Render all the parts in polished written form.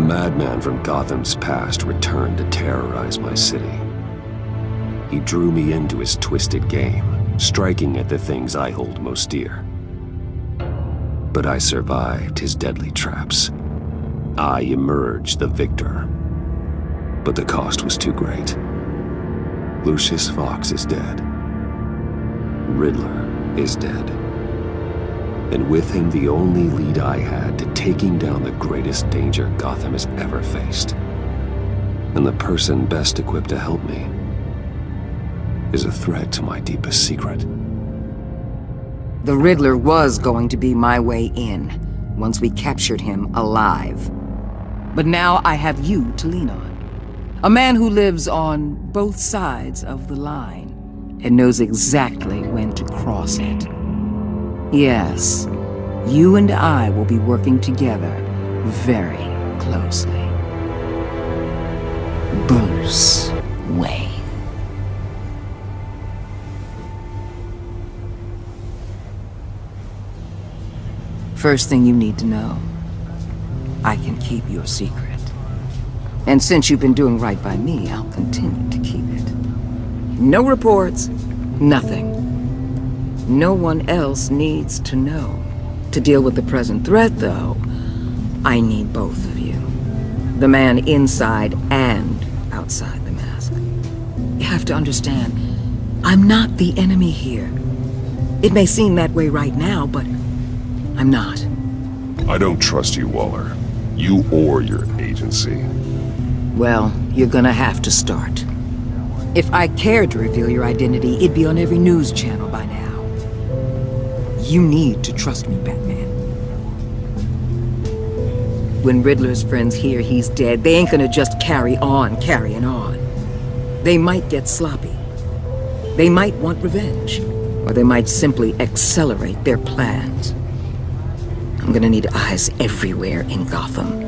madman from Gotham's past returned to terrorize my city. He drew me into his twisted game, striking at the things I hold most dear. But I survived his deadly traps. I emerged the victor. But the cost was too great. Lucius Fox is dead. Riddler is dead. And with him the only lead I had to taking down the greatest danger Gotham has ever faced. And the person best equipped to help me is a threat to my deepest secret. The Riddler was going to be my way in, once we captured him alive. But now I have you to lean on. A man who lives on both sides of the line, and knows exactly when to cross it. Yes, you and I will be working together very closely. Bruce Wayne. First thing you need to know, I can keep your secret. And since you've been doing right by me, I'll continue to keep it. No reports, nothing. No one else needs to know. To deal with the present threat, though, I need both of you. The man inside and outside the mask. You have to understand, I'm not the enemy here. It may seem that way right now, but I'm not. I don't trust you, Waller. You or your agency. Well, you're gonna have to start. If I cared to reveal your identity, it'd be on every news channel by now. You need to trust me, Batman. When Riddler's friends hear he's dead, they ain't gonna just carry on carrying on. They might get sloppy. They might want revenge. Or they might simply accelerate their plans. I'm gonna need eyes everywhere in Gotham.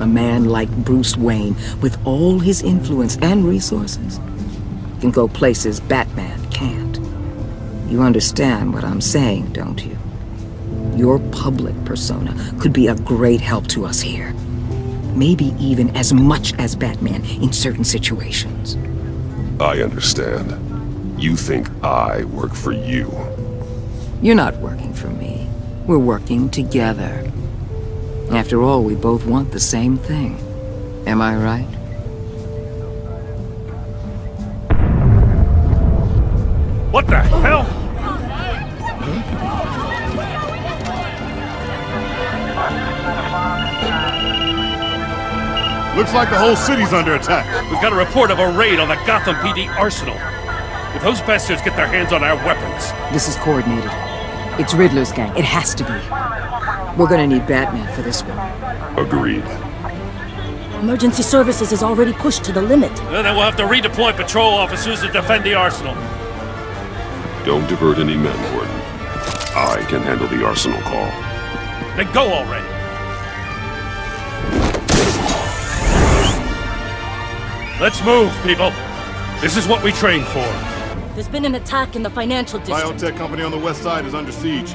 A man like Bruce Wayne, with all his influence and resources, can go places Batman can't. You understand what I'm saying, don't you? Your public persona could be a great help to us here. Maybe even as much as Batman in certain situations. I understand. You think I work for you. You're not working for me. We're working together. After all, we both want the same thing. Am I right? What the hell? Looks like the whole city's under attack. We've got a report of a raid on the Gotham PD arsenal. If those bastards get their hands on our weapons... This is coordinated. It's Riddler's gang. It has to be. We're gonna need Batman for this one. Agreed. Emergency services is already pushed to the limit. Then we'll have to redeploy patrol officers to defend the arsenal. Don't divert any men, Gordon. I can handle the arsenal call. Then go already. Let's move, people. This is what we trained for. There's been an attack in the financial district. Biotech company on the west side is under siege.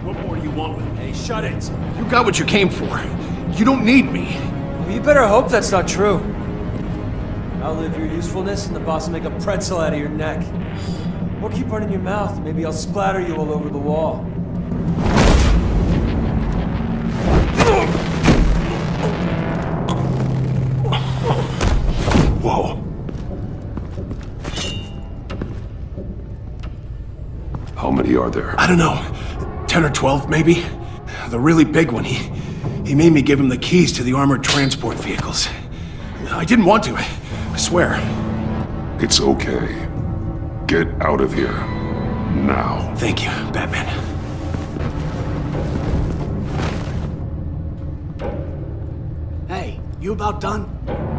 What more do you want with me? Hey, shut it! You got what you came for. You don't need me. Well, you better hope that's not true. I'll live your usefulness and the boss will make a pretzel out of your neck. Or keep running your mouth, maybe I'll splatter you all over the wall. Whoa. How many are there? I don't know. 10 or 12, maybe? The really big one, he made me give him the keys to the armored transport vehicles. I didn't want to, I swear. It's okay. Get out of here. Now. Thank you, Batman. Hey, you about done?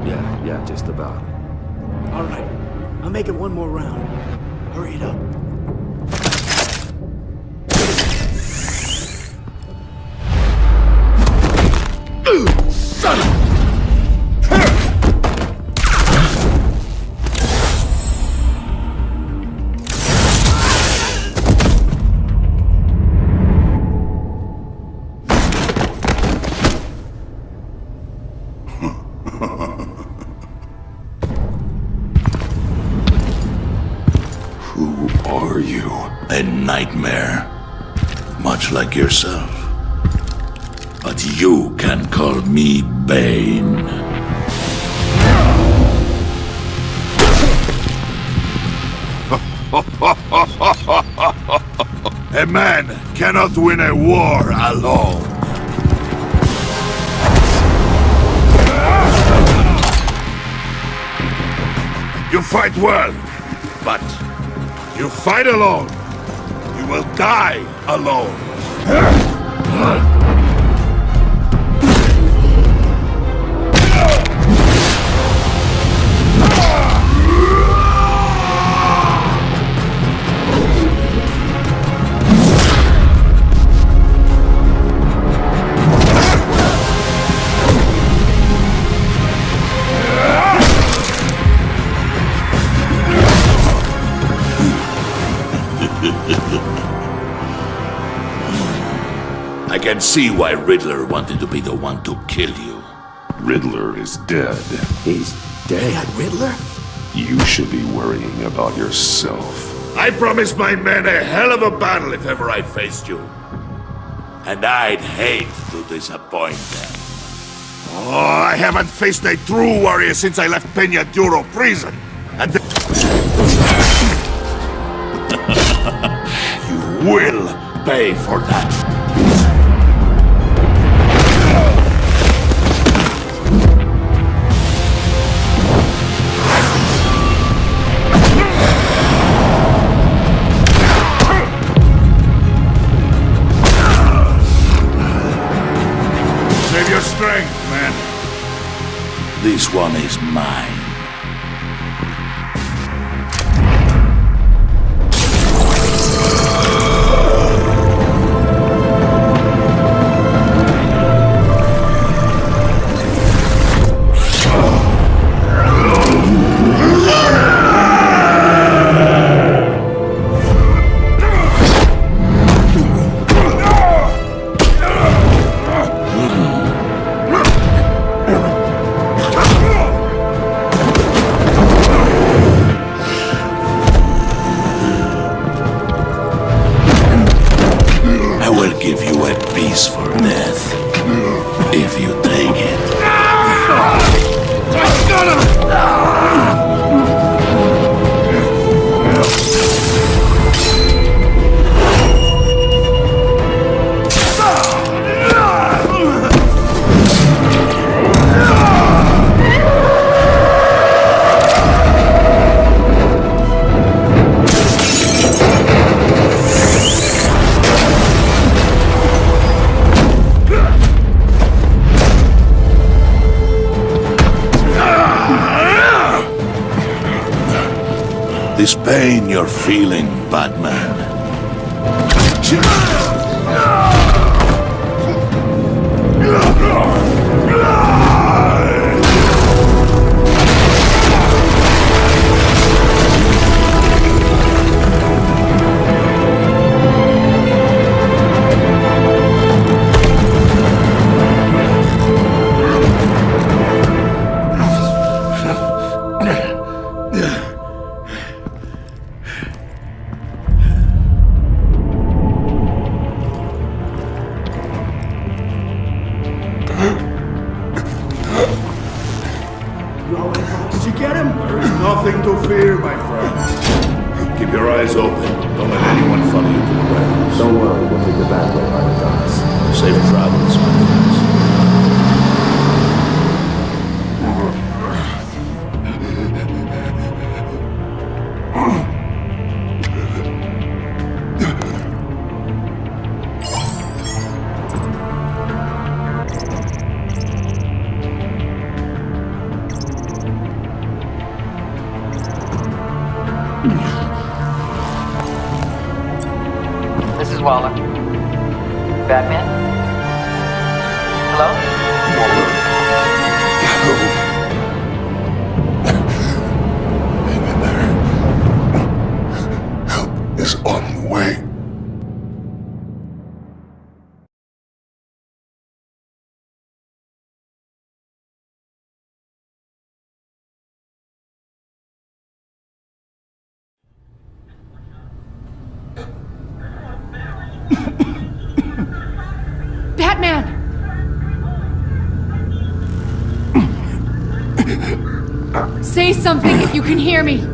Yeah, just about. All right. I'll make it one more round. Hurry it up. Son of... Who are you? A nightmare. Much like yourself. But you can call me Bane. A man cannot win a war alone. You fight well, but you fight alone. You will die alone. I can see why Riddler wanted to be the one to kill you. Riddler is dead. He's dead. Riddler? You should be worrying about yourself. I promised my men a hell of a battle if ever I faced you. And I'd hate to disappoint them. Oh, I haven't faced a true warrior since I left Peña Duro prison. And you will pay for that. Save your strength, man. This one is mine. This pain you're feeling, Batman. Did you get him? There is nothing to fear, my friend. Keep your eyes open. Don't let anyone follow you to the warehouse. Don't worry, we'll take the back way by the docks. Safe travels, my friends. Waller. Batman? Hello? Hang in there. Help is on the way. Batman! Say something if you can hear me!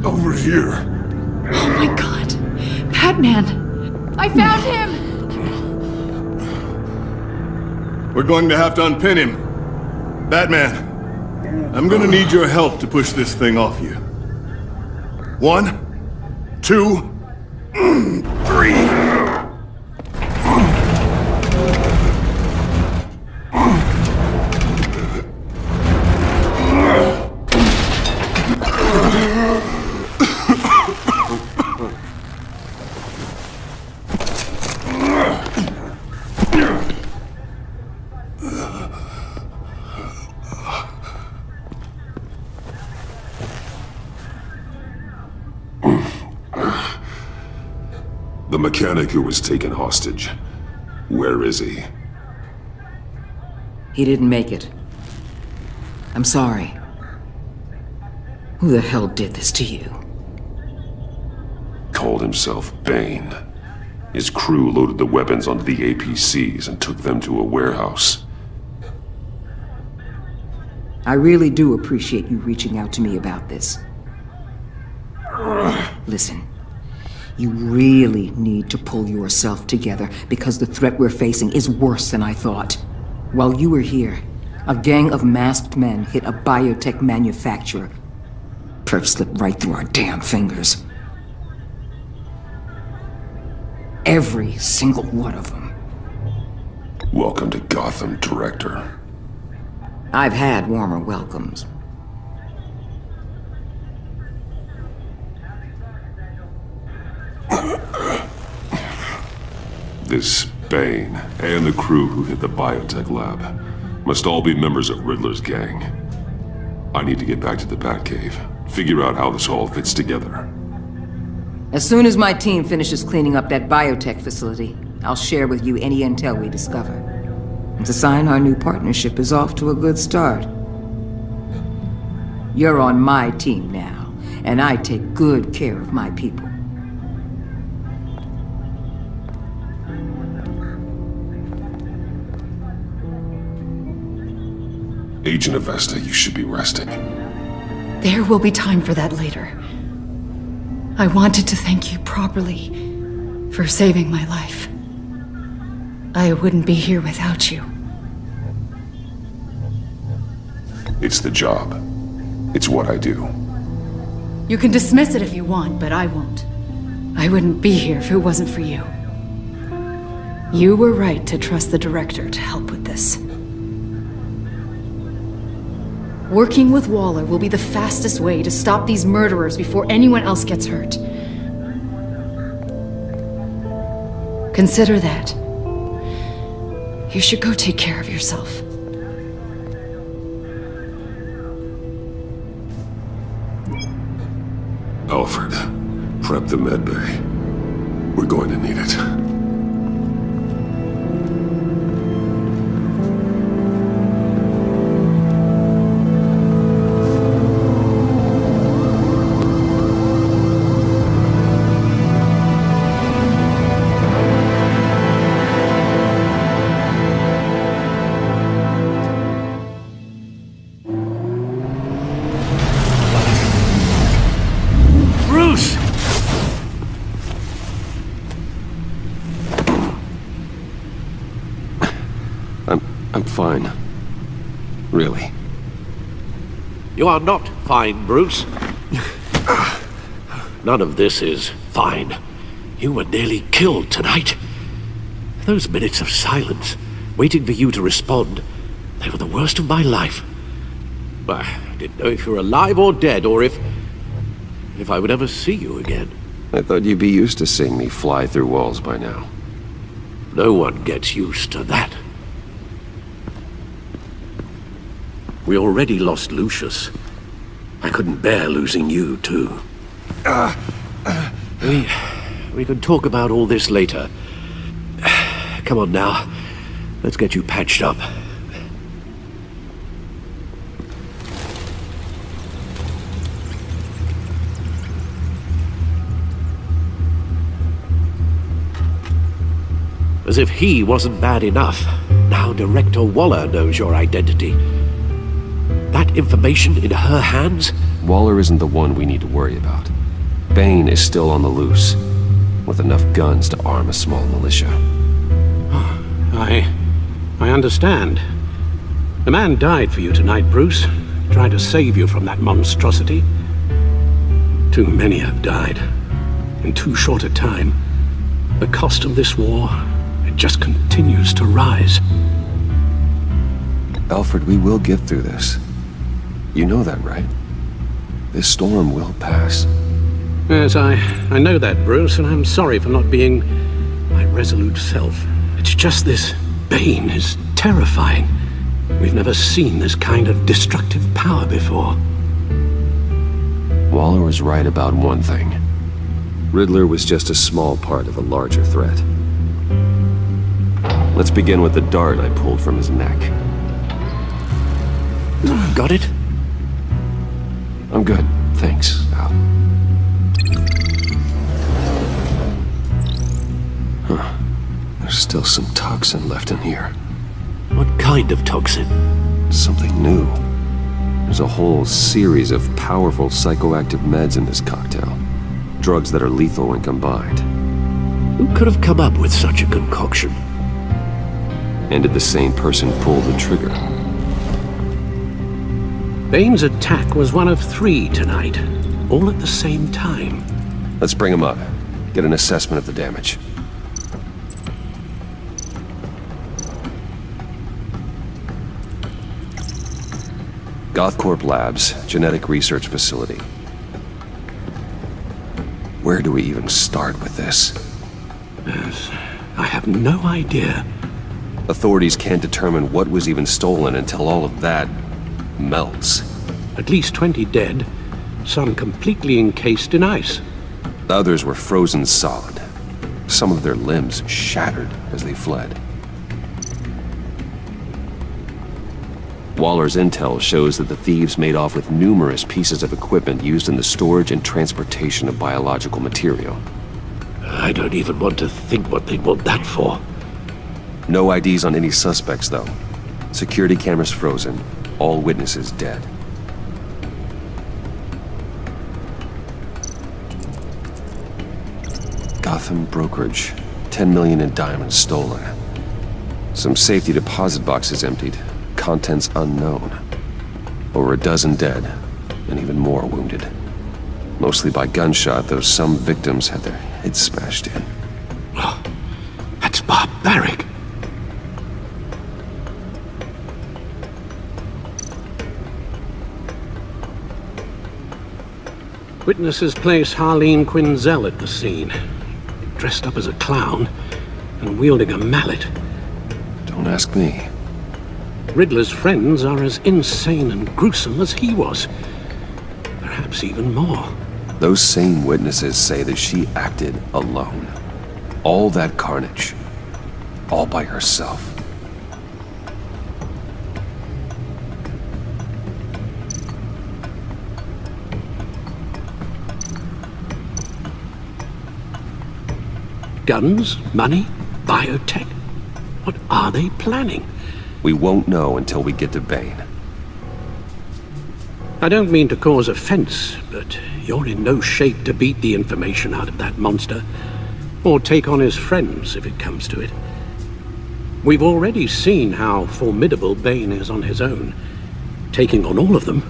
Over here. Oh my god! Batman! I found him! We're going to have to unpin him. Batman, I'm gonna need your help to push this thing off you. 1, 2, 3. The mechanic who was taken hostage. Where is he? He didn't make it. I'm sorry. Who the hell did this to you? Called himself Bane. His crew loaded the weapons onto the APCs and took them to a warehouse. I really do appreciate you reaching out to me about this. Listen, you really need to pull yourself together because the threat we're facing is worse than I thought. While you were here, a gang of masked men hit a biotech manufacturer. Perf slipped right through our damn fingers. Every single one of them. Welcome to Gotham, Director. I've had warmer welcomes. This Bane and the crew who hit the biotech lab must all be members of Riddler's gang. I need to get back to the Batcave, figure out how this all fits together. As soon as my team finishes cleaning up that biotech facility, I'll share with you any intel we discover. And to sign our new partnership is off to a good start. You're on my team now, and I take good care of my people. Agent Avesta, you should be resting. There will be time for that later. I wanted to thank you properly for saving my life. I wouldn't be here without you. It's the job. It's what I do. You can dismiss it if you want, but I won't. I wouldn't be here if it wasn't for you. You were right to trust the director to help with this. Working with Waller will be the fastest way to stop these murderers before anyone else gets hurt. Consider that. You should go take care of yourself. Alfred, prep the med bay. We're going to need it. I'm fine. Really. You are not fine, Bruce. None of this is fine. You were nearly killed tonight. Those minutes of silence, waiting for you to respond, they were the worst of my life. I didn't know if you were alive or dead, or if I would ever see you again. I thought you'd be used to seeing me fly through walls by now. No one gets used to that. We already lost Lucius. I couldn't bear losing you, too. We can talk about all this later. Come on now. Let's get you patched up. As if he wasn't bad enough, now Director Waller knows your identity. That information in her hands? Waller isn't the one we need to worry about. Bane is still on the loose, with enough guns to arm a small militia. I understand. The man died for you tonight, Bruce. Tried to save you from that monstrosity. Too many have died. In too short a time. The cost of this war, it just continues to rise. Alfred, we will get through this. You know that, right? This storm will pass. Yes, I know that, Bruce, and I'm sorry for not being my resolute self. It's just this Bane is terrifying. We've never seen this kind of destructive power before. Waller was right about one thing. Riddler was just a small part of a larger threat. Let's begin with the dart I pulled from his neck. Got it? I'm good, thanks, Al. Huh. There's still some toxin left in here. What kind of toxin? Something new. There's a whole series of powerful psychoactive meds in this cocktail. Drugs that are lethal when combined. Who could have come up with such a concoction? And did the same person pull the trigger? Bane's attack was one of 3 tonight, all at the same time. Let's bring him up. Get an assessment of the damage. GothCorp Labs, genetic research facility. Where do we even start with this? Yes, I have no idea. Authorities can't determine what was even stolen until all of that melts. At least 20 dead, some completely encased in ice. Others were frozen solid. Some of their limbs shattered as they fled. Waller's intel shows that the thieves made off with numerous pieces of equipment used in the storage and transportation of biological material. I don't even want to think what they'd want that for. No IDs on any suspects, though. Security cameras frozen. All witnesses dead. Gotham brokerage. 10 million in diamonds stolen. Some safety deposit boxes emptied. Contents unknown. Over a dozen dead, and even more wounded. Mostly by gunshot, though some victims had their heads smashed in. Oh, that's barbaric. Witnesses place Harleen Quinzel at the scene, dressed up as a clown and wielding a mallet. Don't ask me. Riddler's friends are as insane and gruesome as he was. Perhaps even more. Those same witnesses say that she acted alone. All that carnage. All by herself. Guns? Money? Biotech? What are they planning? We won't know until we get to Bane. I don't mean to cause offense, but you're in no shape to beat the information out of that monster, or take on his friends if it comes to it. We've already seen how formidable Bane is on his own. Taking on all of them,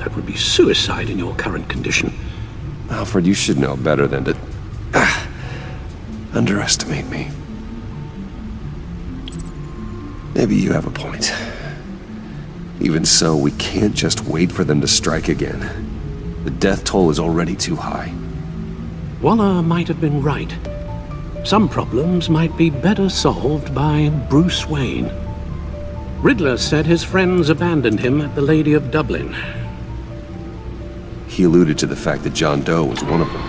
That would be suicide in your current condition. Alfred, you should know better than to underestimate me. Maybe you have a point. Even so, we can't just wait for them to strike again. The death toll is already too high. Waller might have been right. Some problems might be better solved by Bruce Wayne. Riddler said his friends abandoned him at the Lady of Dublin. He alluded to the fact that John Doe was one of them.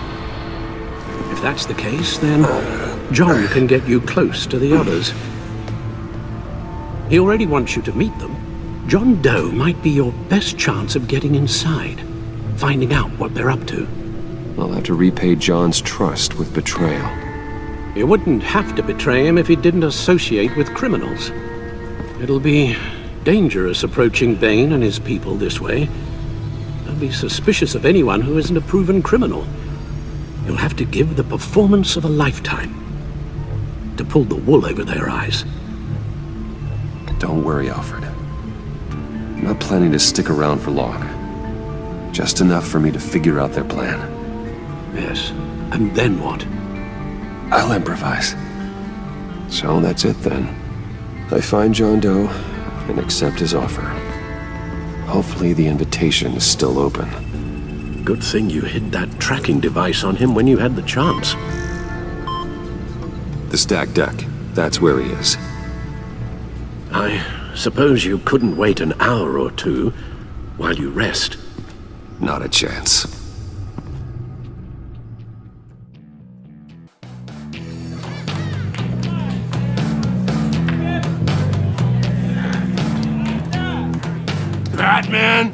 If that's the case, then John can get you close to the others. He already wants you to meet them. John Doe might be your best chance of getting inside, finding out what they're up to. I'll have to repay John's trust with betrayal. You wouldn't have to betray him if he didn't associate with criminals. It'll be dangerous approaching Bane and his people this way. They'll be suspicious of anyone who isn't a proven criminal. You'll have to give the performance of a lifetime to pull the wool over their eyes. Don't worry, Alfred. I'm not planning to stick around for long. Just enough for me to figure out their plan. Yes, and then what? I'll improvise. So that's it then. I find John Doe and accept his offer. Hopefully the invitation is still open. Good thing you hid that tracking device on him when you had the chance. The stacked deck. That's where he is. I suppose you couldn't wait an hour or two while you rest. Not a chance. Batman?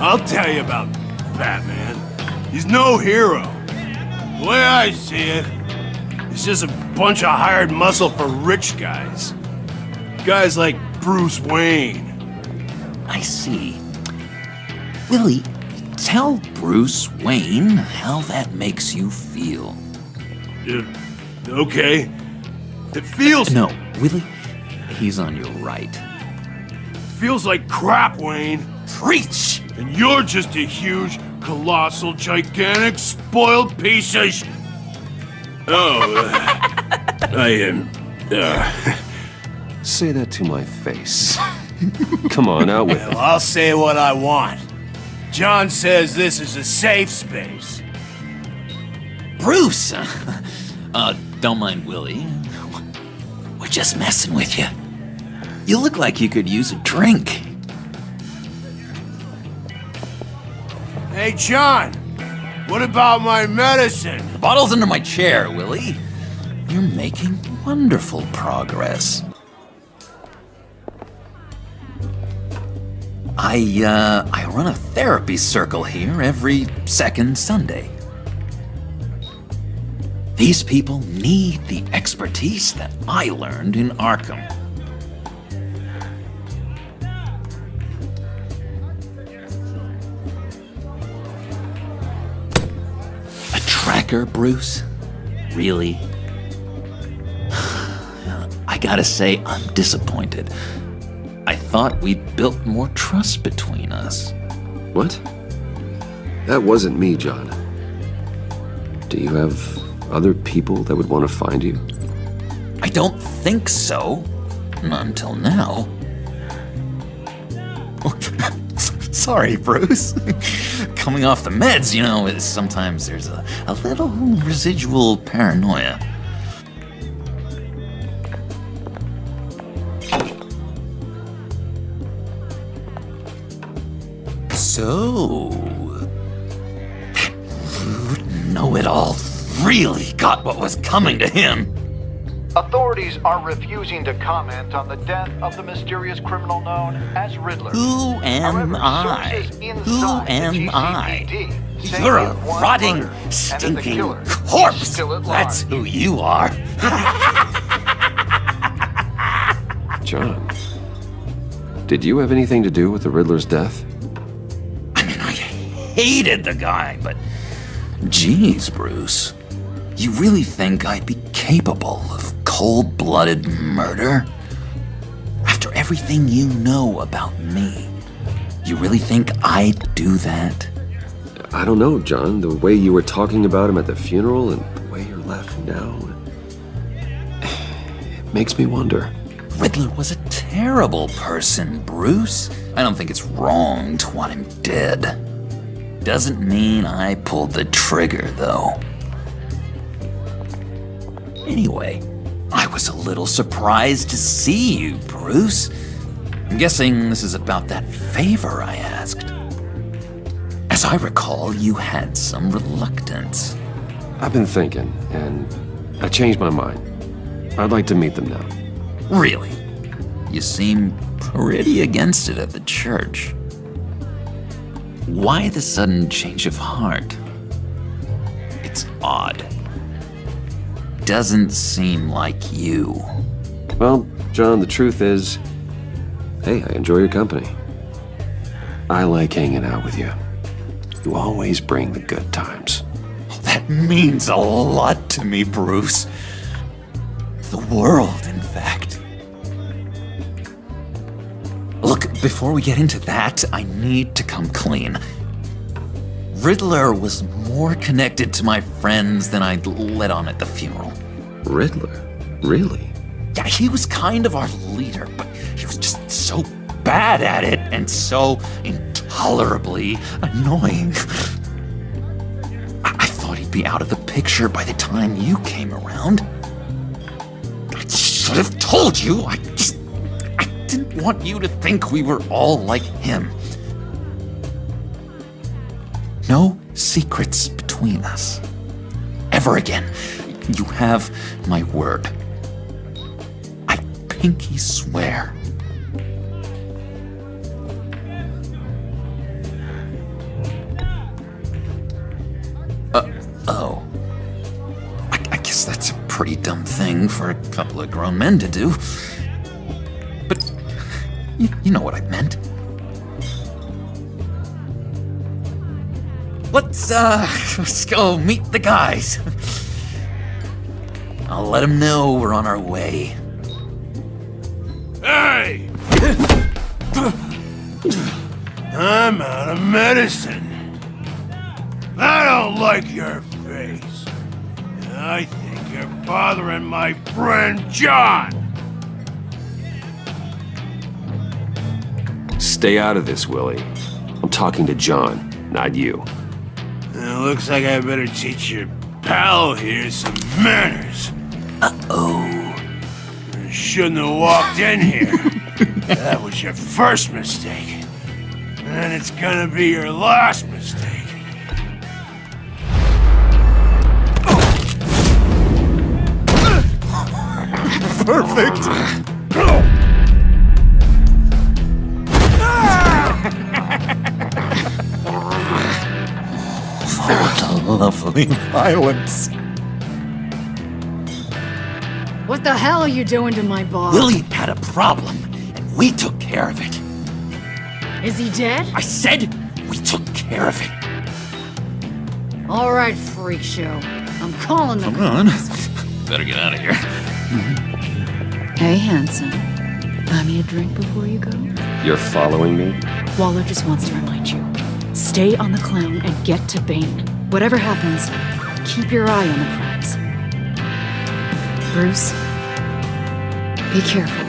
I'll tell you about Batman. He's no hero. The way I see it, he's just a bunch of hired muscle for rich guys. Guys like Bruce Wayne. I see. Willie, tell Bruce Wayne how that makes you feel. Okay. It feels... No, Willie, he's on your right. Feels like crap, Wayne. Preach! And you're just a huge, colossal, gigantic, spoiled piece of Say that to my face. Come on, out with it. Well, I'll say what I want. John says this is a safe space. Bruce! Don't mind Willie. We're just messing with you. You look like you could use a drink. Hey, John! What about my medicine? The bottle's under my chair, Willie. You're making wonderful progress. I run a therapy circle here every second Sunday. These people need the expertise that I learned in Arkham. A tracker, Bruce? Really? I gotta say, I'm disappointed. I thought we'd built more trust between us. What? That wasn't me, John. Do you have other people that would want to find you? I don't think so. Not until now. Sorry, Bruce. Coming off the meds, you know, sometimes there's a little residual paranoia. So, that rude know-it-all really got what was coming to him. Authorities are refusing to comment on the death of the mysterious criminal known as Riddler. Who am I? Who am I? You're a rotting, stinking corpse! That's who you are. John, did you have anything to do with the Riddler's death? Hated the guy, but geez, Bruce, you really think I'd be capable of cold-blooded murder? After everything you know about me, You really think I'd do that? I don't know, John. The way you were talking about him at the funeral and the way you're laughing now... it makes me wonder. Riddler was a terrible person, Bruce. I don't think it's wrong to want him dead. Doesn't mean I pulled the trigger, though. Anyway, I was a little surprised to see you, Bruce. I'm guessing this is about that favor I asked. As I recall, you had some reluctance. I've been thinking, and I changed my mind. I'd like to meet them now. Really? You seem pretty against it at the church. Why the sudden change of heart? It's odd. Doesn't seem like you. Well, John, the truth is... hey, I enjoy your company. I like hanging out with you. You always bring the good times. That means a lot to me, Bruce. The world, in fact. Look, before we get into that, I need to come clean. Riddler was more connected to my friends than I'd let on at the funeral. Riddler? Really? Yeah, he was kind of our leader, but he was just so bad at it and so intolerably annoying. I thought he'd be out of the picture by the time you came around. I should have told you. I didn't want you to think we were all like him. No secrets between us. Ever again. You have my word. I pinky swear. Oh. I guess that's a pretty dumb thing for a couple of grown men to do. But you know what I meant. Let's go meet the guys. I'll let them know we're on our way. Hey! I'm out of medicine. I don't like your face. I think you're bothering my friend John. Stay out of this, Willie. I'm talking to John, not you. It looks like I better teach your pal here some manners. Uh-oh. You shouldn't have walked in here. That was your first mistake. And it's gonna be your last mistake. Perfect! What lovely violence. What the hell are you doing to my boss? Willie had a problem, and we took care of it. Is he dead? I said we took care of it. All right, freak show. I'm calling the Come on. Better get out of here. Hey, handsome. Buy me a drink before you go? You're following me? Waller just wants to remind you. Stay on the clown and get to Bane. Whatever happens, keep your eye on the prize. Bruce, be careful.